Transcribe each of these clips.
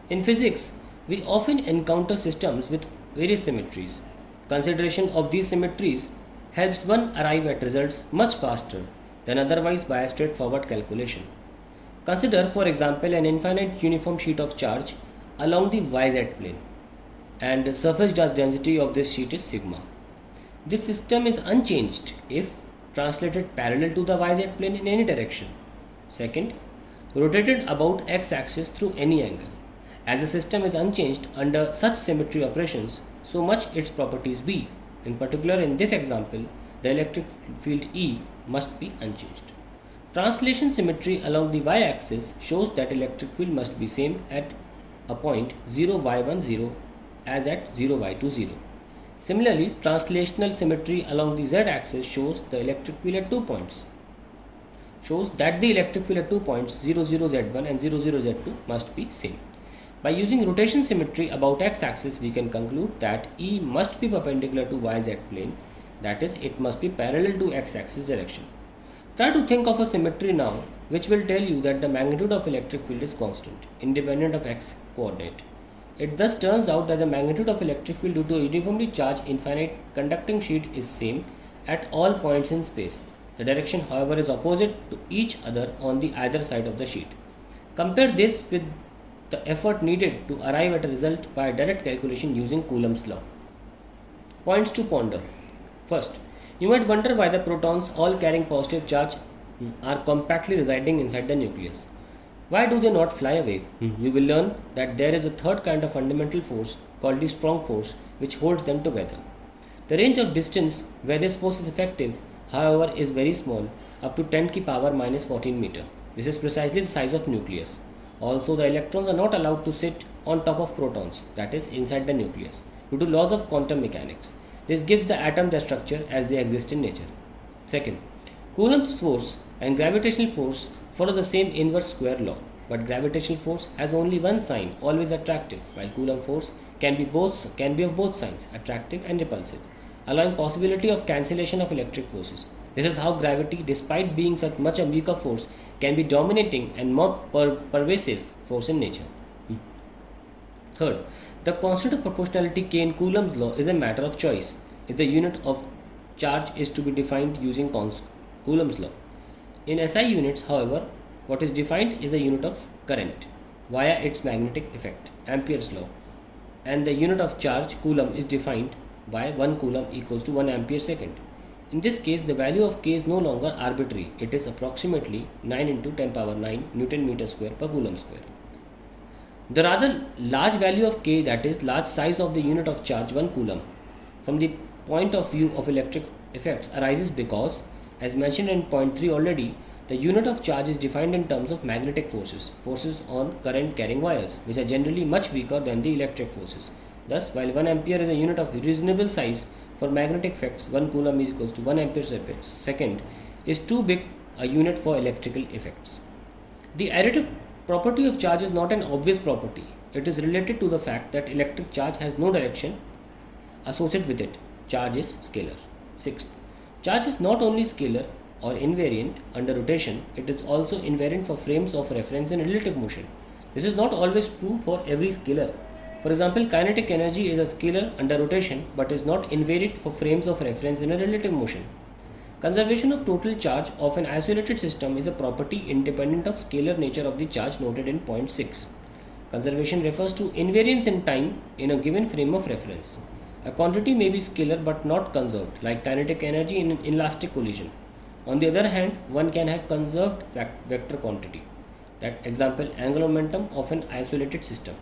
In physics, we often encounter systems with various symmetries. Consideration of these symmetries helps one arrive at results much faster than otherwise by a straightforward calculation. Consider, for example, an infinite uniform sheet of charge along the yz plane, and the surface charge density of this sheet is sigma. This system is unchanged if translated parallel to the yz plane in any direction. Second, rotated about x-axis through any angle. As the system is unchanged under such symmetry operations, so much its properties B. In particular, in this example, the electric field E must be unchanged. Translation symmetry along the y-axis shows that electric field must be same at a point 0y10 as at 0y20. Similarly, translational symmetry along the z-axis shows the electric field at 2 points. Shows that the electric field at 2 points 00z1 and 00z2 must be same. By using rotation symmetry about x-axis, we can conclude that E must be perpendicular to yz plane, that is, it must be parallel to x-axis direction. Try to think of a symmetry now which will tell you that the magnitude of electric field is constant, independent of x coordinate. It thus turns out that the magnitude of electric field due to a uniformly charged infinite conducting sheet is same at all points in space. The direction, however, is opposite to each other on the either side of the sheet. Compare this with the effort needed to arrive at a result by a direct calculation using Coulomb's law. Points to ponder. First, you might wonder why the protons, all carrying positive charge, are compactly residing inside the nucleus. Why do they not fly away? You will learn that there is a third kind of fundamental force called the strong force which holds them together. The range of distance where this force is effective, however, is very small, up to 10 की power minus 14 meter. This is precisely the size of nucleus. Also, the electrons are not allowed to sit on top of protons, that is, inside the nucleus, due to laws of quantum mechanics. This gives the atom their structure as they exist in nature. Second, Coulomb's force and gravitational force follow the same inverse square law, but gravitational force has only one sign, always attractive, while Coulomb force can be of both signs, attractive and repulsive, allowing possibility of cancellation of electric forces. This is how gravity, despite being such much a weaker force, can be dominating and more pervasive force in nature. Third, the constant of proportionality K in Coulomb's law is a matter of choice if the unit of charge is to be defined using Coulomb's law. In SI units, however, what is defined is the unit of current via its magnetic effect, Ampere's law, and the unit of charge, Coulomb, is defined by 1 Coulomb equals to 1 ampere second. In this case, the value of K is no longer arbitrary. It is approximately 9 into 10 power 9 Newton meter square per Coulomb square. The rather large value of K, that is, large size of the unit of charge 1 Coulomb, from the point of view of electric effects arises because, as mentioned in point 3 already, the unit of charge is defined in terms of magnetic forces, forces on current carrying wires, which are generally much weaker than the electric forces. Thus, while 1 ampere is a unit of reasonable size for magnetic effects, 1 Coulomb is equals to 1 ampere second is too big a unit for electrical effects. The additive property of charge is not an obvious property. It is related to the fact that electric charge has no direction associated with it. Charge is scalar. Sixth, charge is not only scalar or invariant under rotation, it is also invariant for frames of reference in relative motion. This is not always true for every scalar. For example, kinetic energy is a scalar under rotation but is not invariant for frames of reference in a relative motion. Conservation of total charge of an isolated system is a property independent of scalar nature of the charge noted in point 6. Conservation refers to invariance in time in a given frame of reference. A quantity may be scalar but not conserved, like kinetic energy in an elastic collision. On the other hand, one can have conserved vector quantity. That example, angular momentum of an isolated system.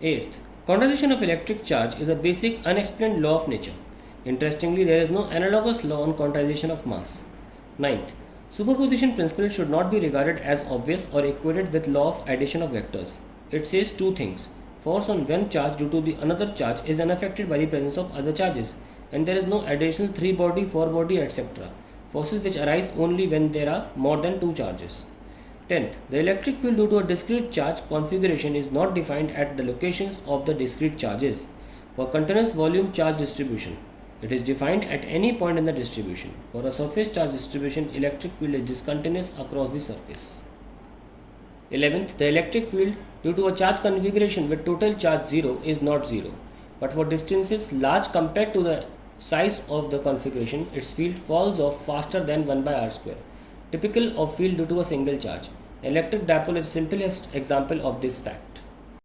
Eighth, quantization of electric charge is a basic unexplained law of nature. Interestingly, there is no analogous law on quantization of mass. Ninth, superposition principle should not be regarded as obvious or equated with law of addition of vectors. It says two things. Force on one charge due to the another charge is unaffected by the presence of other charges, and there is no additional 3 body, 4 body, etc. Forces which arise only when there are more than 2 charges. 10th, the electric field due to a discrete charge configuration is not defined at the locations of the discrete charges. For continuous volume charge distribution, it is defined at any point in the distribution. For a surface charge distribution, electric field is discontinuous across the surface. 11th, the electric field due to a charge configuration with total charge 0 is not 0, but for distances large compared to the size of the configuration, its field falls off faster than 1 by r square, typical of field due to a single charge. Electric dipole is the simplest example of this fact.